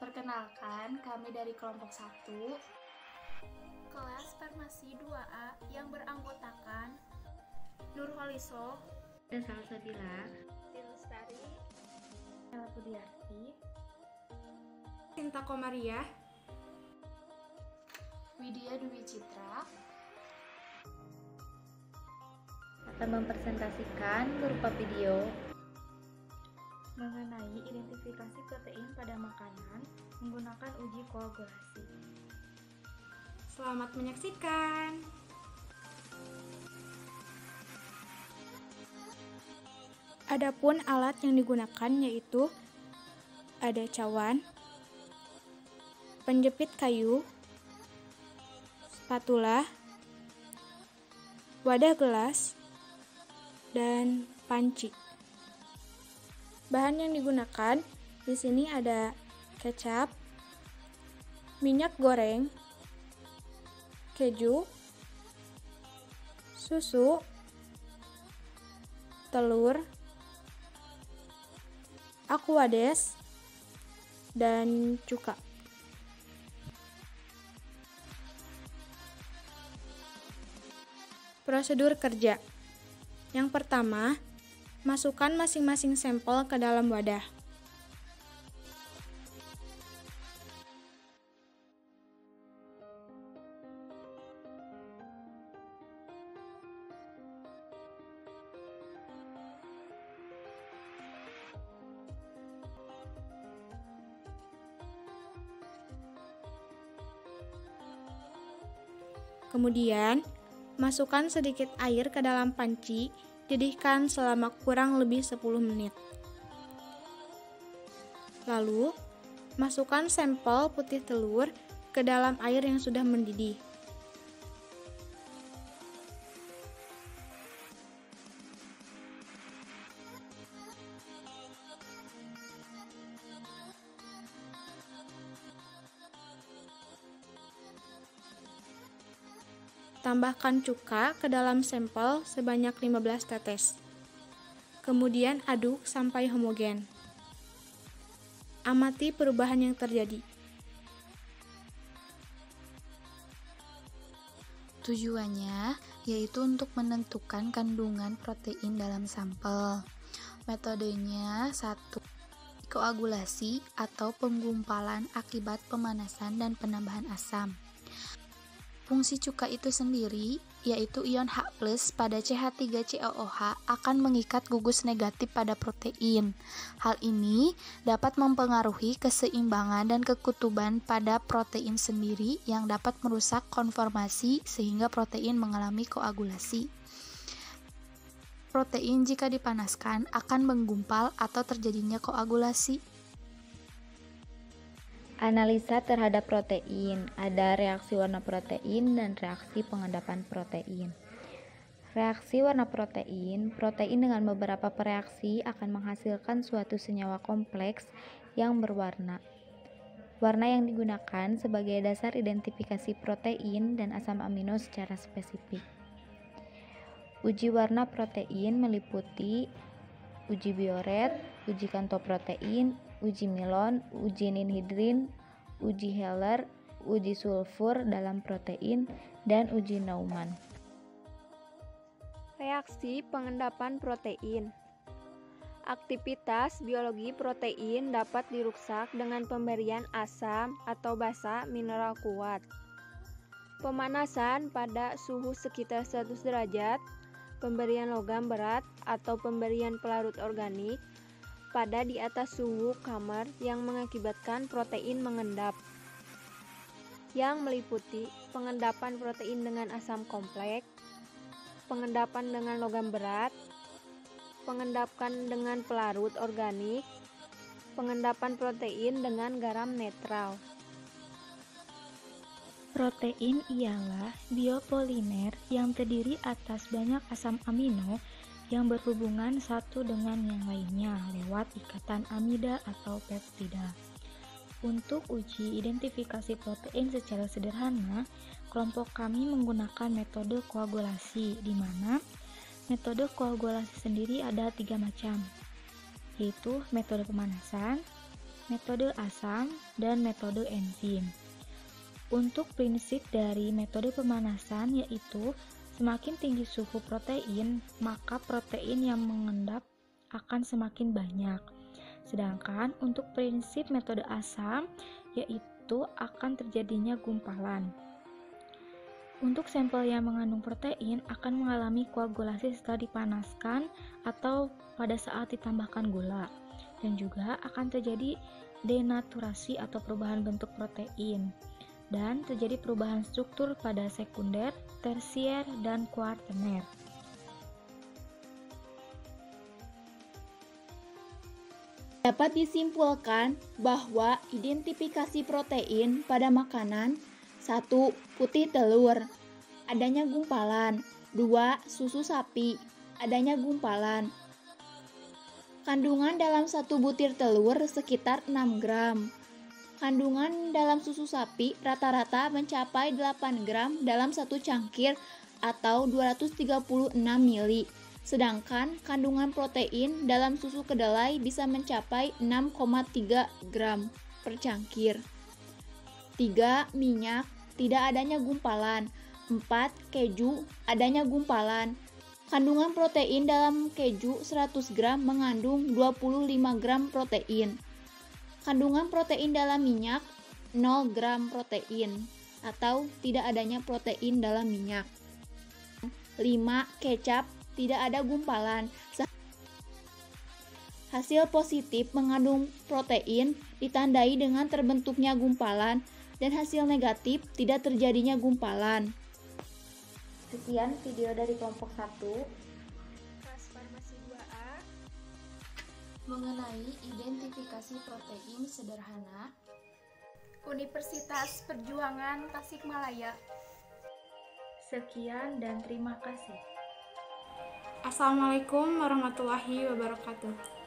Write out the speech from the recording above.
Perkenalkan, kami dari kelompok 1 kelas Farmasi 2A yang beranggotakan Nurholiso dan Salsabila, Lestari, Ella Pudiarti, Sinta Komariah, Widya Dwi Citra akan mempresentasikan berupa video mengenai identifikasi protein pada makanan menggunakan uji koagulasi. Selamat menyaksikan. Adapun alat yang digunakan yaitu ada cawan, penjepit kayu, spatula, wadah gelas, dan panci. Bahan yang digunakan di sini ada kecap, minyak goreng, keju, susu, telur, aquades, dan cuka. Prosedur kerja. Yang pertama, masukkan masing-masing sampel ke dalam wadah. Kemudian, masukkan sedikit air ke dalam panci, didihkan selama kurang lebih 10 menit. Lalu, masukkan sampel putih telur ke dalam air yang sudah mendidih. Tambahkan cuka ke dalam sampel sebanyak 15 tetes. Kemudian aduk sampai homogen. Amati perubahan yang terjadi. Tujuannya yaitu untuk menentukan kandungan protein dalam sampel. Metodenya 1. Koagulasi atau penggumpalan akibat pemanasan dan penambahan asam. Fungsi cuka itu sendiri, yaitu ion H+ pada CH3COOH akan mengikat gugus negatif pada protein. Hal ini dapat mempengaruhi keseimbangan dan kekutuban pada protein sendiri yang dapat merusak konformasi sehingga protein mengalami koagulasi. Protein jika dipanaskan akan menggumpal atau terjadinya koagulasi. analisa terhadap protein. Ada reaksi warna protein dan reaksi pengendapan protein. Reaksi warna protein, protein dengan beberapa pereaksi akan menghasilkan suatu senyawa kompleks yang berwarna. Warna yang digunakan sebagai dasar identifikasi protein dan asam amino secara spesifik. Uji warna protein meliputi uji Biuret, uji kantoprotein, uji Milon, uji ninhidrin, uji Heller, uji sulfur dalam protein, dan uji Neumann. Reaksi pengendapan protein. Aktivitas biologi protein dapat dirusak dengan pemberian asam atau basa mineral kuat, pemanasan pada suhu sekitar 100 derajat, pemberian logam berat atau pemberian pelarut organik pada di atas suhu kamar yang mengakibatkan protein mengendap, yang meliputi pengendapan protein dengan asam kompleks, pengendapan dengan logam berat, pengendapan dengan pelarut organik, pengendapan protein dengan garam netral. Protein ialah biopolimer yang terdiri atas banyak asam amino yang berhubungan satu dengan yang lainnya lewat ikatan amida atau peptida. Untuk uji identifikasi protein secara sederhana, kelompok kami menggunakan metode koagulasi, di mana metode koagulasi sendiri ada 3 macam, yaitu metode pemanasan, metode asam, dan metode enzim. Untuk prinsip dari metode pemanasan yaitu semakin tinggi suhu protein, maka protein yang mengendap akan semakin banyak. Sedangkan untuk prinsip metode asam yaitu akan terjadinya gumpalan. Untuk sampel yang mengandung protein akan mengalami koagulasi setelah dipanaskan atau pada saat ditambahkan gula, dan juga akan terjadi denaturasi atau perubahan bentuk protein, dan terjadi perubahan struktur pada sekunder, tersier, dan kuartener. Dapat disimpulkan bahwa identifikasi protein pada makanan: 1. Putih telur, adanya gumpalan. 2. Susu sapi, adanya gumpalan. Kandungan dalam 1 butir telur sekitar 6 gram. Kandungan dalam susu sapi rata-rata mencapai 8 gram dalam 1 cangkir atau 236 ml. Sedangkan kandungan protein dalam susu kedelai bisa mencapai 6,3 gram per cangkir. 3. Minyak, tidak adanya gumpalan. 4. Keju, adanya gumpalan. Kandungan protein dalam keju 100 gram mengandung 25 gram protein. Kandungan protein dalam minyak 0 gram protein atau tidak adanya protein dalam minyak. 5. Kecap, tidak ada gumpalan. Hasil positif mengandung protein ditandai dengan terbentuknya gumpalan, dan hasil negatif tidak terjadinya gumpalan. Sekian video dari kelompok 1. Kelas Farmasi 2A mengenai identifikasi protein sederhana Universitas Perjuangan Tasikmalaya. Sekian dan terima kasih. Assalamualaikum warahmatullahi wabarakatuh.